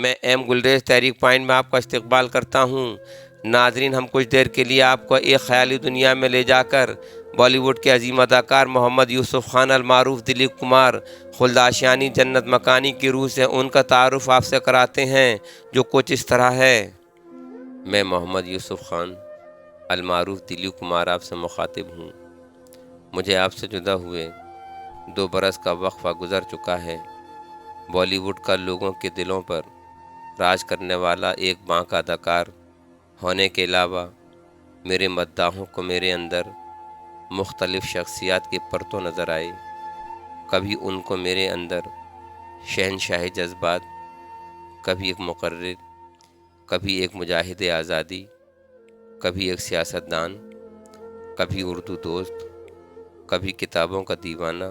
میں M galleries تحریک point میں آپ کا استقبال کرتا ہوں۔ ناظرین، ہم کچھ دیر کے لیے آپ کو ایک خیالی دنیا میں لے جا کر بالی ووڈ کے عظیم اداکار محمد یوسف خان المعروف دلیپ کمار خلداشیانی جنت مکانی کی روح سے ان کا تعارف آپ سے کراتے ہیں، جو کچھ اس طرح ہے۔ میں محمد یوسف خان المعروف دلیپ کمار آپ سے مخاطب ہوں۔ مجھے آپ سے جدا ہوئے 2 برس کا وقفہ گزر چکا ہے۔ بالی ووڈ کا لوگوں کے دلوں پر راج کرنے والا ایک بانکا اداکار ہونے کے علاوہ میرے مداحوں کو میرے اندر مختلف شخصیات کے پرتوں نظر آئے۔ کبھی ان کو میرے اندر شہنشاہ جذبات، کبھی ایک مقرر، کبھی ایک مجاہد آزادی، کبھی ایک سیاستدان، کبھی اردو دوست، کبھی کتابوں کا دیوانہ،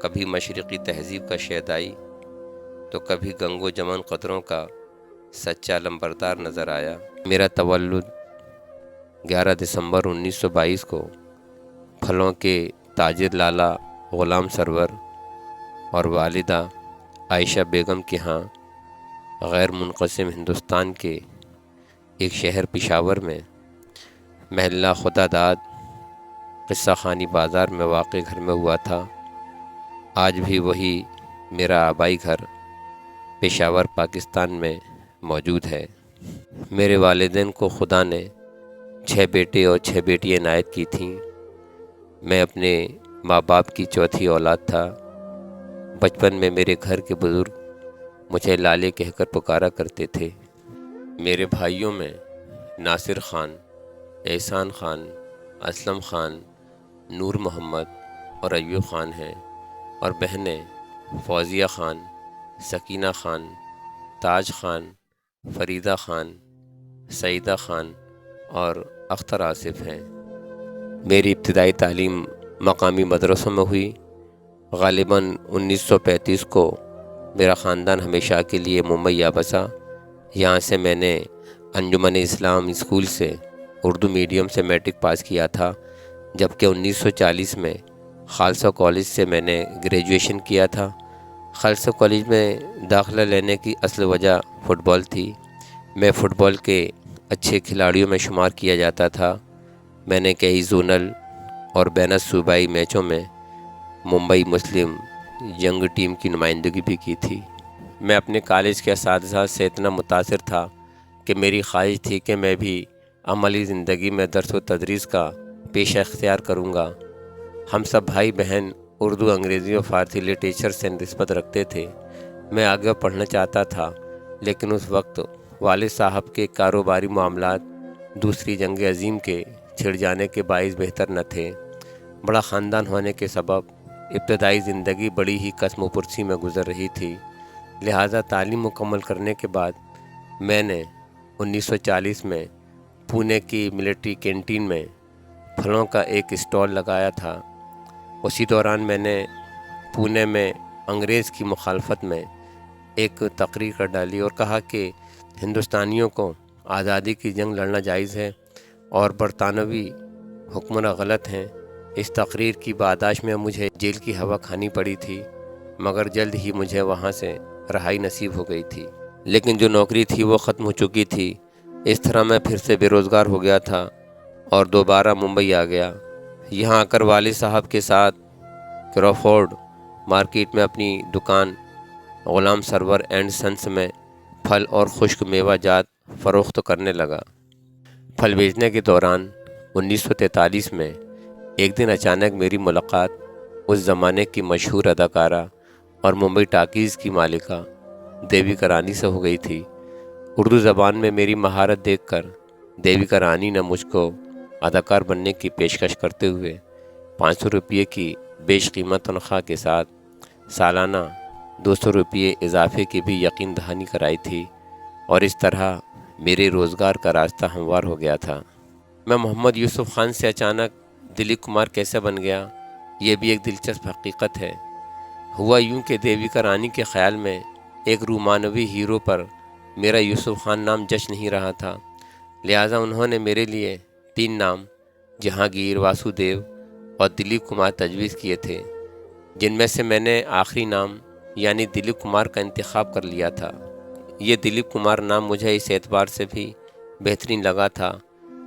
کبھی مشرقی تہذیب کا شیدائی، تو کبھی گنگ و جمن قدروں کا سچا لمبردار نظر آیا۔ میرا تولد 11 دسمبر 1922 کو پھلوں کے تاجر لالا غلام سرور اور والدہ عائشہ بیگم کے ہاں غیر منقسم ہندوستان کے ایک شہر پشاور میں محلہ خدا داد قصہ خانی بازار میں واقع گھر میں ہوا تھا۔ آج بھی وہی میرا آبائی گھر پشاور پاکستان میں موجود ہے۔ میرے والدین کو خدا نے 6 بیٹے اور 6 بیٹیاں عنایت کی تھیں۔ میں اپنے ماں باپ کی چوتھی اولاد تھا۔ بچپن میں میرے گھر کے بزرگ مجھے لالے کہہ کر پکارا کرتے تھے۔ میرے بھائیوں میں ناصر خان، احسان خان، اسلم خان، نور محمد اور ایوب خان ہیں، اور بہنیں فوزیہ خان، سکینہ خان، تاج خان، فریدہ خان، سعیدہ خان اور اختر آصف ہیں۔ میری ابتدائی تعلیم مقامی مدرسوں میں ہوئی۔ غالباً 1935 کو میرا خاندان ہمیشہ کے لیے ممبئی آ بسا۔ یہاں سے میں نے انجمن اسلام اسکول سے اردو میڈیم سے میٹرک پاس کیا تھا، جبکہ 1940 میں خالصہ کالج سے میں نے گریجویشن کیا تھا۔ خالصہ کالج میں داخلہ لینے کی اصل وجہ فٹ بال تھی۔ میں فٹ بال کے اچھے کھلاڑیوں میں شمار کیا جاتا تھا۔ میں نے کئی زونل اور بین الصوبائی میچوں میں ممبئی مسلم ینگ ٹیم کی نمائندگی بھی کی تھی۔ میں اپنے کالج کے اساتذہ سے اتنا متاثر تھا کہ میری خواہش تھی کہ میں بھی عملی زندگی میں درس و تدریس کا پیشہ اختیار کروں گا۔ ہم سب بھائی بہن اردو، انگریزی اور فارسی لٹریچر سے نسبت رکھتے تھے۔ میں آگے پڑھنا چاہتا تھا، لیکن اس وقت والد صاحب کے کاروباری معاملات دوسری جنگ عظیم کے چھڑ جانے کے باعث بہتر نہ تھے۔ بڑا خاندان ہونے کے سبب ابتدائی زندگی بڑی ہی کسم و پرسی میں گزر رہی تھی، لہٰذا تعلیم مکمل کرنے کے بعد میں نے 1940 میں پونے کی ملٹری کینٹین میں پھلوں کا ایک اسٹال لگایا تھا۔ اسی دوران میں نے پونے میں انگریز کی مخالفت میں ایک تقریر کر ڈالی اور کہا کہ ہندوستانیوں کو آزادی کی جنگ لڑنا جائز ہے اور برطانوی حکمراں غلط ہیں۔ اس تقریر کی پاداش میں مجھے جیل کی ہوا کھانی پڑی تھی، مگر جلد ہی مجھے وہاں سے رہائی نصیب ہو گئی تھی۔ لیکن جو نوکری تھی وہ ختم ہو چکی تھی۔ اس طرح میں پھر سے بے روزگار ہو گیا تھا اور دوبارہ ممبئی آ گیا۔ یہاں آ کر والد صاحب کے ساتھ کروفورڈ مارکیٹ میں اپنی دکان غلام سرور اینڈ سنس میں پھل اور خشک میوہ جات فروخت کرنے لگا۔ پھل بیچنے کے دوران 1943 میں ایک دن اچانک میری ملاقات اس زمانے کی مشہور اداکارہ اور ممبئی ٹاکیز کی مالکہ دیویکا رانی سے ہو گئی تھی۔ اردو زبان میں میری مہارت دیکھ کر دیویکا رانی نے مجھ کو اداکار بننے کی پیشکش کرتے ہوئے 500 روپے کی بیش قیمت تنخواہ کے ساتھ سالانہ 200 روپے اضافے کی بھی یقین دہانی کرائی تھی، اور اس طرح میرے روزگار کا راستہ ہموار ہو گیا تھا۔ میں محمد یوسف خان سے اچانک دلیپ کمار کیسے بن گیا، یہ بھی ایک دلچسپ حقیقت ہے۔ ہوا یوں کہ دیویکا رانی کے خیال میں ایک رومانوی ہیرو پر میرا یوسف خان نام جچ نہیں رہا تھا، لہٰذا انہوں نے میرے لیے 3 نام جہانگیر، واسودیو اور دلیپ کمار تجویز کیے تھے، جن میں سے میں نے آخری نام یعنی دلیپ کمار کا انتخاب کر لیا تھا۔ یہ دلیپ کمار نام مجھے اس اعتبار سے بھی بہترین لگا تھا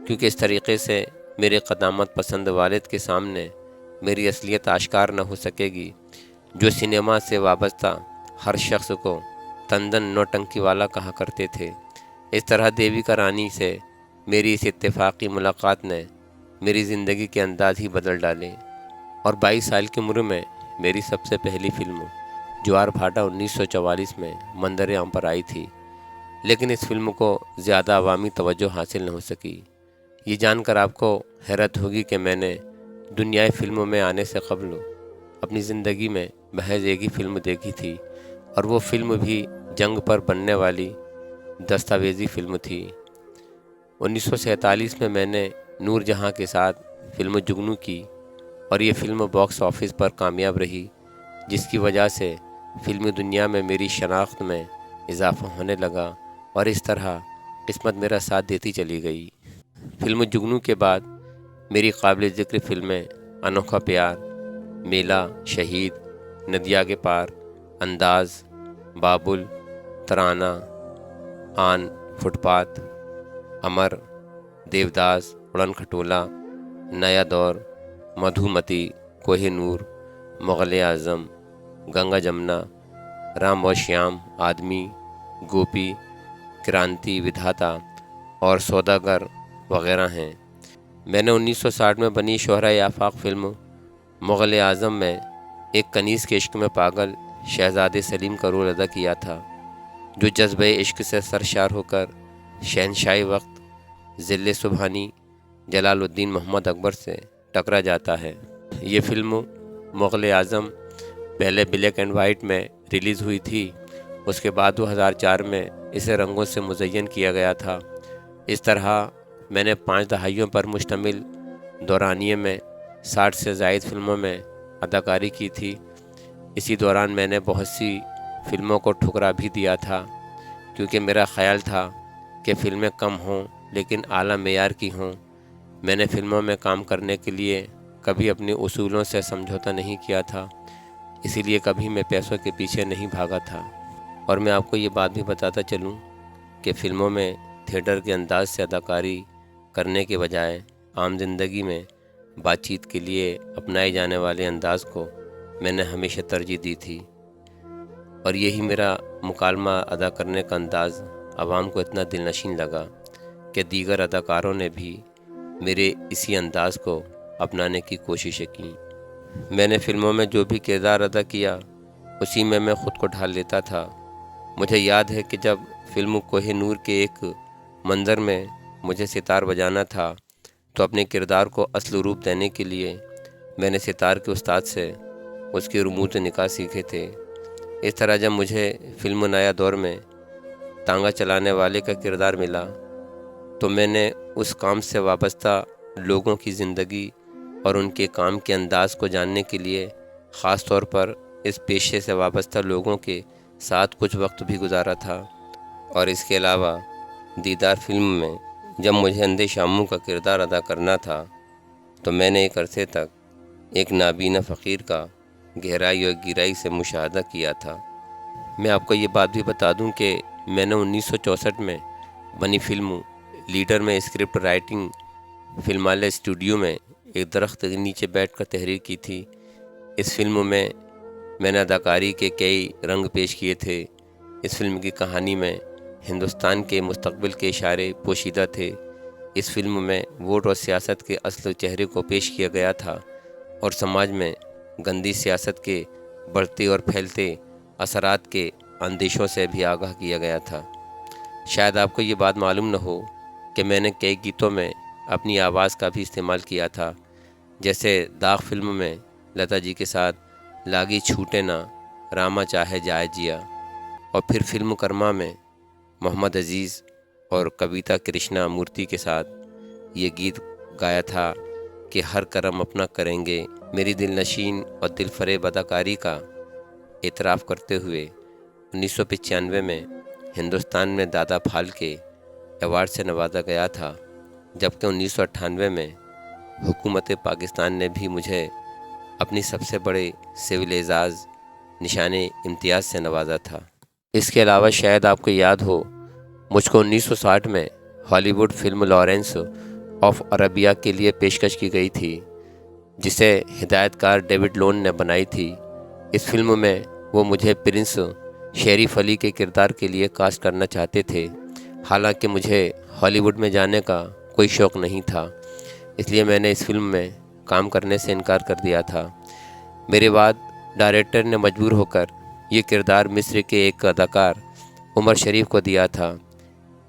کیونکہ اس طریقے سے میرے قدامت پسند والد کے سامنے میری اصلیت آشکار نہ ہو سکے گی، جو سنیما سے وابستہ ہر شخص کو تندن نوٹنکی والا کہا کرتے تھے۔ اس طرح دیویکا رانی سے میری اس اتفاقی ملاقات نے میری زندگی کے انداز ہی بدل ڈالے، اور 22 سال کی عمر میں میری سب سے پہلی فلم جوار بھاٹا 1944 میں منظر عام پر آئی تھی، لیکن اس فلم کو زیادہ عوامی توجہ حاصل نہ ہو سکی۔ یہ جان کر آپ کو حیرت ہوگی کہ میں نے دنیائے فلموں میں آنے سے قبل اپنی زندگی میں محض ایک ہی فلم دیکھی تھی، اور وہ فلم بھی جنگ پر بننے والی دستاویزی فلم تھی۔ 1947 میں نے نور جہاں کے ساتھ فلم جگنو کی، اور یہ فلم باکس آفس پر کامیاب رہی، جس کی وجہ سے فلمی دنیا میں میری شناخت میں اضافہ ہونے لگا، اور اس طرح قسمت میرا ساتھ دیتی چلی گئی۔ فلم جگنو کے بعد میری قابل ذکر فلمیں انوکھا پیار، میلا، شہید، ندیا کے پار، انداز، بابل، ترانہ، آن، فٹ پاتھ، امر، دیوداس، اڑن کھٹولا، نیا دور، مدھومتی، کوہ نور، مغل اعظم، گنگا جمنا، رام اور شیام، آدمی، گوپی، کرانتی، ودھاتا اور سوداگر وغیرہ ہیں۔ میں نے 1960 میں بنی شہرۂ آفاق فلم مغل اعظم میں ایک کنیز کے عشق میں پاگل شہزادے سلیم کا رول ادا کیا تھا، جو جذبۂ عشق سے سرشار ہو کر شہنشاہی وقت ذل سبحانی جلال الدین محمد اکبر سے ٹکرا جاتا ہے۔ یہ فلم مغل اعظم پہلے بلیک اینڈ وائٹ میں ریلیز ہوئی تھی، اس کے بعد 2004 میں اسے رنگوں سے مزین کیا گیا تھا۔ اس طرح میں نے 5 دہائیوں پر مشتمل دورانیے میں 60 سے زائد فلموں میں اداکاری کی تھی۔ اسی دوران میں نے بہت سی فلموں کو ٹھکرا بھی دیا تھا، کیونکہ میرا خیال تھا کہ فلمیں کم ہوں لیکن اعلیٰ معیار کی ہوں۔ میں نے فلموں میں کام کرنے کے لیے کبھی اپنے اصولوں سے سمجھوتا نہیں کیا تھا، اسی لیے کبھی میں پیسوں کے پیچھے نہیں بھاگا تھا۔ اور میں آپ کو یہ بات بھی بتاتا چلوں کہ فلموں میں تھیٹر کے انداز سے اداکاری کرنے کے بجائے عام زندگی میں بات چیت کے لیے اپنائے جانے والے انداز کو میں نے ہمیشہ ترجیح دی تھی، اور یہی میرا مکالمہ ادا کرنے کا انداز عوام کو اتنا دل نشین لگا کہ دیگر اداکاروں نے بھی میرے اسی انداز کو اپنانے کی کوششیں کیں۔ میں نے فلموں میں جو بھی کردار ادا کیا اسی میں خود کو ڈھال لیتا تھا۔ مجھے یاد ہے کہ جب فلم کوہ نور کے ایک منظر میں مجھے ستار بجانا تھا تو اپنے کردار کو اصل روپ دینے کے لیے میں نے ستار کے استاد سے اس کے رموز نکاح سیکھے تھے۔ اس طرح جب مجھے فلم نیا دور میں تانگا چلانے والے کا کردار ملا تو میں نے اس کام سے وابستہ لوگوں کی زندگی اور ان کے کام کے انداز کو جاننے کے لیے خاص طور پر اس پیشے سے وابستہ لوگوں کے ساتھ کچھ وقت بھی گزارا تھا۔ اور اس کے علاوہ دیدار فلم میں جب مجھے اندھے شاموں کا کردار ادا کرنا تھا تو میں نے ایک عرصے تک ایک نابینا فقیر کا گہرائی اور گہرائی سے مشاہدہ کیا تھا۔ میں آپ کو یہ بات بھی بتا دوں کہ میں نے 1964 میں بنی فلم لیڈر میں اسکرپٹ رائٹنگ فلمالے اسٹوڈیو میں ایک درخت کے نیچے بیٹھ کر تحریر کی تھی۔ اس فلم میں نے اداکاری کے کئی رنگ پیش کیے تھے۔ اس فلم کی کہانی میں ہندوستان کے مستقبل کے اشارے پوشیدہ تھے۔ اس فلم میں ووٹ اور سیاست کے اصل چہرے کو پیش کیا گیا تھا، اور سماج میں گندی سیاست کے بڑھتے اور پھیلتے اثرات کے اندیشوں سے بھی آگاہ کیا گیا تھا۔ شاید آپ کو یہ بات معلوم نہ ہو کہ میں نے کئی گیتوں میں اپنی آواز کا بھی استعمال کیا تھا، جیسے داغ فلم میں لتا جی کے ساتھ لاگی چھوٹے نہ راما چاہے جائے جیا، اور پھر فلم کرما میں محمد عزیز اور کویتا کرشنا مورتی کے ساتھ یہ گیت گایا تھا کہ ہر کرم اپنا کریں گے۔ میری دل نشین اور دل فریب اداکاری کا اعتراف کرتے ہوئے 1995 میں ہندوستان میں دادا پھالکے ایوارڈ سے نوازا گیا تھا، جبکہ 1998 میں حکومت پاکستان نے بھی مجھے اپنی سب سے بڑے سول اعزاز نشان امتیاز سے نوازا تھا۔ اس کے علاوہ شاید آپ کو یاد ہو، مجھ کو 1960 میں ہالی would film Lawrence of Arabia کے لیے پیشکش کی گئی تھی، جسے ہدایت کار ڈیوڈ لون نے بنائی تھی۔ اس فلم میں وہ مجھے پرنس شریف علی کے کردار کے لیے کاسٹ کرنا چاہتے تھے، حالانکہ مجھے ہالی ووڈ میں جانے کا کوئی شوق نہیں تھا، اس لیے میں نے اس فلم میں کام کرنے سے انکار کر دیا تھا۔ میرے بعد ڈائریکٹر نے مجبور ہو کر یہ کردار مصر کے ایک اداکار عمر شریف کو دیا تھا۔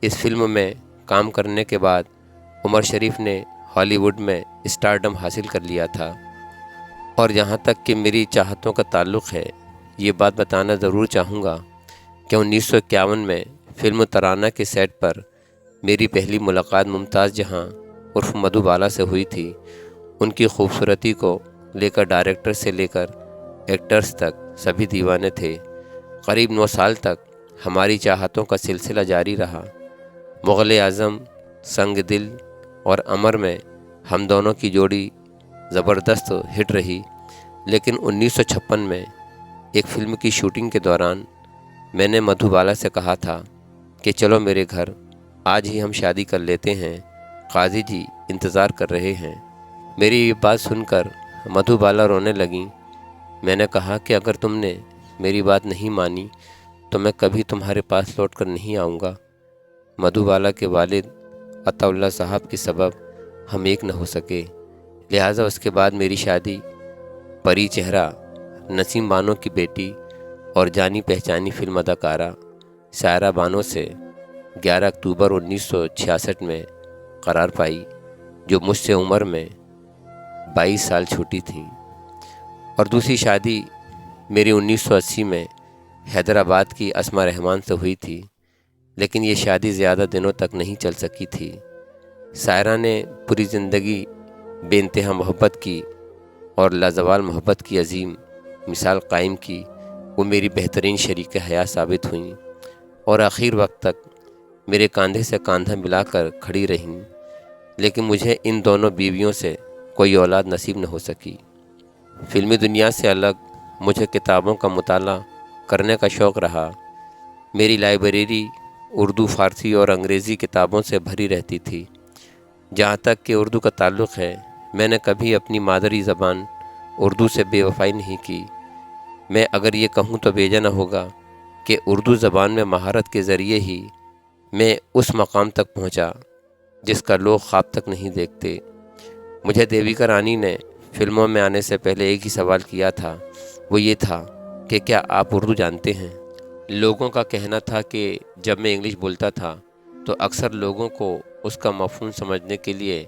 اس فلم میں کام کرنے کے بعد عمر شریف نے ہالی ووڈ میں اسٹارڈم حاصل کر لیا تھا، اور جہاں تک کہ میری چاہتوں کا تعلق ہے، یہ بات بتانا ضرور چاہوں گا کہ 1951 میں فلم ترانہ کے سیٹ پر میری پہلی ملاقات ممتاز جہاں عرف مدھو بالا سے ہوئی تھی۔ ان کی خوبصورتی کو لے کر ڈائریکٹر سے لے کر ایکٹرز تک سبھی دیوانے تھے۔ قریب 9 سال تک ہماری چاہتوں کا سلسلہ جاری رہا۔ مغل اعظم، سنگ دل اور امر میں ہم دونوں کی جوڑی زبردست ہٹ رہی، لیکن 1956 میں ایک فلم کی شوٹنگ کے دوران میں نے مدھو بالا سے کہا تھا کہ چلو میرے گھر، آج ہی ہم شادی کر لیتے ہیں، قاضی جی انتظار کر رہے ہیں۔ میری یہ بات سن کر مدھو بالا رونے لگیں۔ میں نے کہا کہ اگر تم نے میری بات نہیں مانی تو میں کبھی تمہارے پاس لوٹ کر نہیں آؤں گا۔ مدھو بالا کے والد عطا اللہ صاحب کے سبب ہم ایک نہ ہو سکے، لہٰذا اس کے بعد میری شادی پری چہرہ، نسیم بانو کی بیٹی اور جانی پہچانی فلم اداکارہ سائرہ بانو سے 11 اکتوبر 1966 میں قرار پائی، جو مجھ سے عمر میں 22 سال چھوٹی تھیں۔ اور دوسری شادی میری 1980 میں حیدرآباد کی اسما رحمان سے ہوئی تھی، لیکن یہ شادی زیادہ دنوں تک نہیں چل سکی تھی۔ سائرہ نے پوری زندگی بے انتہا محبت کی اور لازوال محبت کی عظیم مثال قائم کی۔ وہ میری بہترین شریک حیات ثابت ہوئیں اور آخر وقت تک میرے کاندھے سے کاندھا ملا کر کھڑی رہیں، لیکن مجھے ان دونوں بیویوں سے کوئی اولاد نصیب نہ ہو سکی۔ فلمی دنیا سے الگ مجھے کتابوں کا مطالعہ کرنے کا شوق رہا۔ میری لائبریری اردو، فارسی اور انگریزی کتابوں سے بھری رہتی تھی۔ جہاں تک کہ اردو کا تعلق ہے، میں نے کبھی اپنی مادری زبان اردو سے بے وفائی نہیں کی۔ میں اگر یہ کہوں تو بیجا نہ ہوگا کہ اردو زبان میں مہارت کے ذریعے ہی میں اس مقام تک پہنچا جس کا لوگ خواب تک نہیں دیکھتے۔ مجھے دیویکا رانی نے فلموں میں آنے سے پہلے ایک ہی سوال کیا تھا، وہ یہ تھا کہ کیا آپ اردو جانتے ہیں؟ لوگوں کا کہنا تھا کہ جب میں انگلش بولتا تھا تو اکثر لوگوں کو اس کا مفہوم سمجھنے کے لیے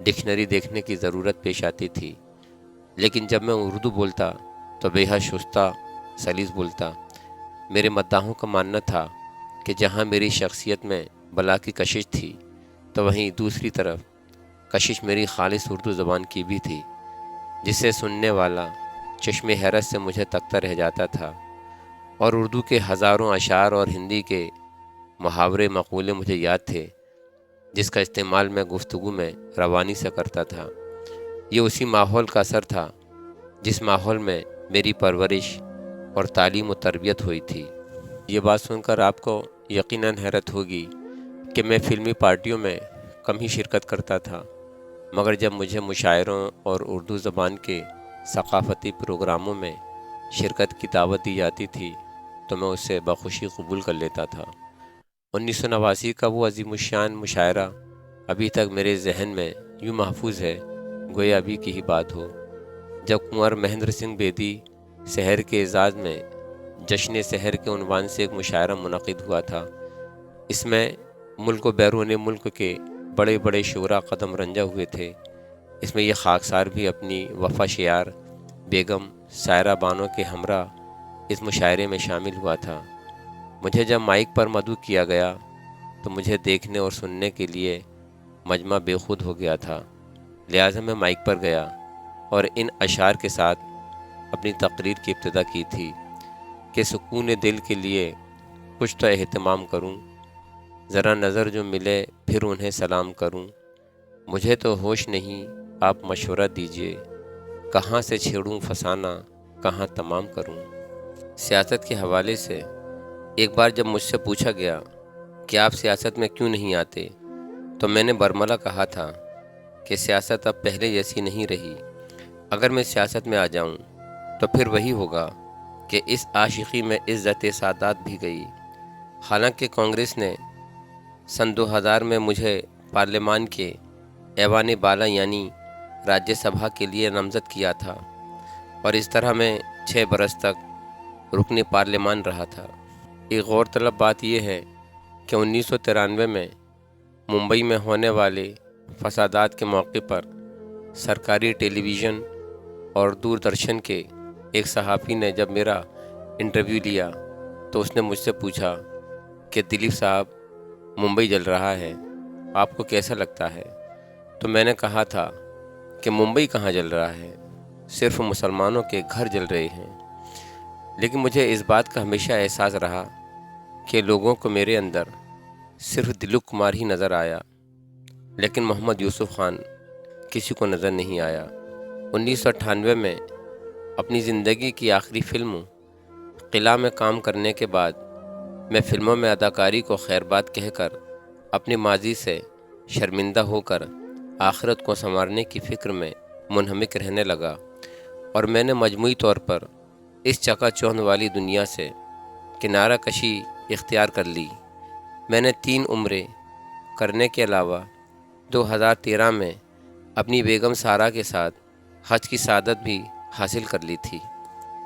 ڈکشنری دیکھنے کی ضرورت پیش آتی تھی، لیکن جب میں اردو بولتا تو بے حد شستہ سلیس بولتا۔ میرے مداحوں کا ماننا تھا کہ جہاں میری شخصیت میں بلا کی کشش تھی تو وہیں دوسری طرف کشش میری خالص اردو زبان کی بھی تھی، جسے سننے والا چشم حیرت سے مجھے تکتا رہ جاتا تھا۔ اور اردو کے ہزاروں اشعار اور ہندی کے محاورے مقولے مجھے یاد تھے، جس کا استعمال میں گفتگو میں روانی سے کرتا تھا۔ یہ اسی ماحول کا اثر تھا جس ماحول میں میری پرورش اور تعلیم و تربیت ہوئی تھی۔ یہ بات سن کر آپ کو یقیناً حیرت ہوگی کہ میں فلمی پارٹیوں میں کم ہی شرکت کرتا تھا، مگر جب مجھے مشاعروں اور اردو زبان کے ثقافتی پروگراموں میں شرکت کی دعوت دی جاتی تھی تو میں اسے بخوشی قبول کر لیتا تھا۔ 1989 کا وہ عظیم الشان مشاعرہ ابھی تک میرے ذہن میں یوں محفوظ ہے گویا ابھی کی ہی بات ہو، جب کنور مہندر سنگھ بیدی سحر کے اعزاز میں جشن سحر کے عنوان سے ایک مشاعرہ منعقد ہوا تھا۔ اس میں ملک و بیرون ملک کے بڑے بڑے شعراء قدم رنجہ ہوئے تھے۔ اس میں یہ خاکسار بھی اپنی وفا شیار بیگم سائرہ بانو کے ہمراہ اس مشاعرے میں شامل ہوا تھا۔ مجھے جب مائک پر مدعو کیا گیا تو مجھے دیکھنے اور سننے کے لیے مجمع بے خود ہو گیا تھا، لہٰذا میں مائک پر گیا اور ان اشعار کے ساتھ اپنی تقریر کی ابتدا کی تھی کہ سکون دل کے لیے کچھ تو اہتمام کروں، ذرا نظر جو ملے پھر انہیں سلام کروں، مجھے تو ہوش نہیں آپ مشورہ دیجئے، کہاں سے چھیڑوں فسانہ کہاں تمام کروں۔ سیاست کے حوالے سے ایک بار جب مجھ سے پوچھا گیا کہ آپ سیاست میں کیوں نہیں آتے تو میں نے برملا کہا تھا کہ سیاست اب پہلے جیسی نہیں رہی۔ اگر میں سیاست میں آ جاؤں تو پھر وہی ہوگا کہ اس عاشقی میں عزت سادات بھی گئی۔ حالانکہ کانگریس نے سن 2000 میں مجھے پارلیمان کے ایوان بالا یعنی راجیہ سبھا کے لیے نامزد کیا تھا اور اس طرح میں 6 برس تک رکن پارلیمان رہا تھا۔ ایک غور طلب بات یہ ہے کہ 1993 میں ممبئی میں ہونے والے فسادات کے موقع پر سرکاری ٹیلی ویژن اور دوردرشن کے ایک صحافی نے جب میرا انٹرویو لیا تو اس نے مجھ سے پوچھا کہ دلیپ صاحب ممبئی جل رہا ہے، آپ کو کیسا لگتا ہے؟ تو میں نے کہا تھا کہ ممبئی کہاں جل رہا ہے، صرف مسلمانوں کے گھر جل رہے ہیں۔ لیکن مجھے اس بات کا ہمیشہ احساس رہا کہ لوگوں کو میرے اندر صرف دلیپ کمار ہی نظر آیا، لیکن محمد یوسف خان کسی کو نظر نہیں آیا۔ 1998 میں اپنی زندگی کی آخری فلم قلعہ میں کام کرنے کے بعد میں فلموں میں اداکاری کو خیر بات کہہ کر اپنی ماضی سے شرمندہ ہو کر آخرت کو سنوارنے کی فکر میں منہمک رہنے لگا، اور میں نے مجموعی طور پر اس چکا چوندھ والی دنیا سے کنارہ کشی اختیار کر لی۔ میں نے 3 عمریں کرنے کے علاوہ 2013 میں اپنی بیگم سارہ کے ساتھ حج کی سعادت بھی حاصل کر لی تھی۔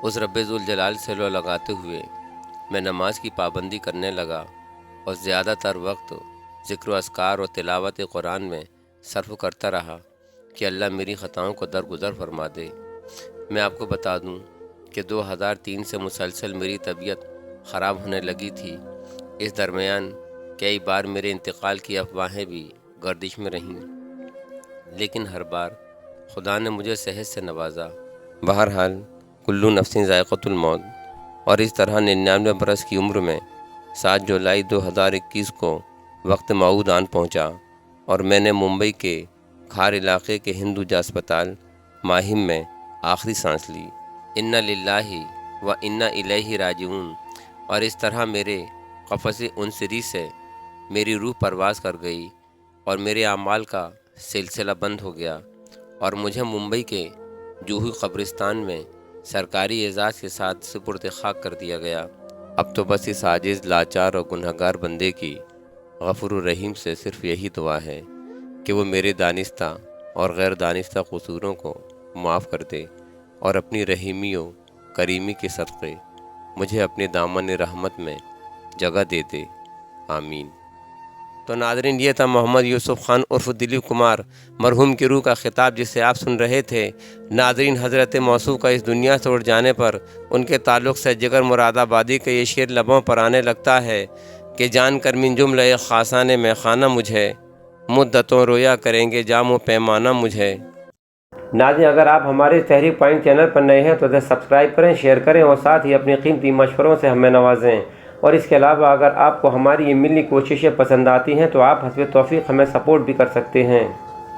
اس رب ذوالجلال سے لو لگاتے ہوئے میں نماز کی پابندی کرنے لگا اور زیادہ تر وقت ذکر و اذکار اور تلاوت قرآن میں صرف کرتا رہا کہ اللہ میری خطاؤں کو درگزر فرما دے۔ میں آپ کو بتا دوں کہ 2003 سے مسلسل میری طبیعت خراب ہونے لگی تھی۔ اس درمیان کئی بار میرے انتقال کی افواہیں بھی گردش میں رہیں، لیکن ہر بار خدا نے مجھے صحت سے نوازا۔ بہرحال کلو نفس ذائقۃ الموت، اور اس طرح 99 برس کی عمر میں 7 جولائی 2021 کو وقت موعود آن پہنچا اور میں نے ممبئی کے کھار علاقے کے ہندوجا اسپتال ماہم میں آخری سانس لی۔ انا للہ و انا الیہ راجعون، اور اس طرح میرے قفس عنصری سے میری روح پرواز کر گئی اور میرے اعمال کا سلسلہ بند ہو گیا، اور مجھے ممبئی کے جوہی قبرستان میں سرکاری اعزاز کے ساتھ سپرد خاک کر دیا گیا۔ اب تو بس اس عاجز، لاچار اور گنہگار بندے کی غفور الرحیم سے صرف یہی دعا ہے کہ وہ میرے دانستہ اور غیر دانستہ قصوروں کو معاف کر دے اور اپنی رحیمی و کریمی کے صدقے مجھے اپنے دامن رحمت میں جگہ دے دے، آمین۔ تو ناظرین، یہ تھا محمد یوسف خان عرف دلیپ کمار، مرحوم کی روح کا خطاب جسے آپ سن رہے تھے۔ ناظرین، حضرت موصوف کا اس دنیا سے اٹھ جانے پر ان کے تعلق سے جگر مراد آبادی کا یہ شعر لبوں پر آنے لگتا ہے کہ جان کر من جملہ خاصان میں خانہ مجھے، مدتوں رویا کریں گے جام و پیمانہ مجھے۔ ناظرین، اگر آپ ہمارے تحریک پوائنٹ چینل پر نئے ہیں تو اسے سبسکرائب کریں، شیئر کریں اور ساتھ ہی اپنی قیمتی مشوروں سے ہمیں نوازیں۔ اور اس کے علاوہ اگر آپ کو ہماری یہ ملی کوششیں پسند آتی ہیں تو آپ حسب توفیق ہمیں سپورٹ بھی کر سکتے ہیں۔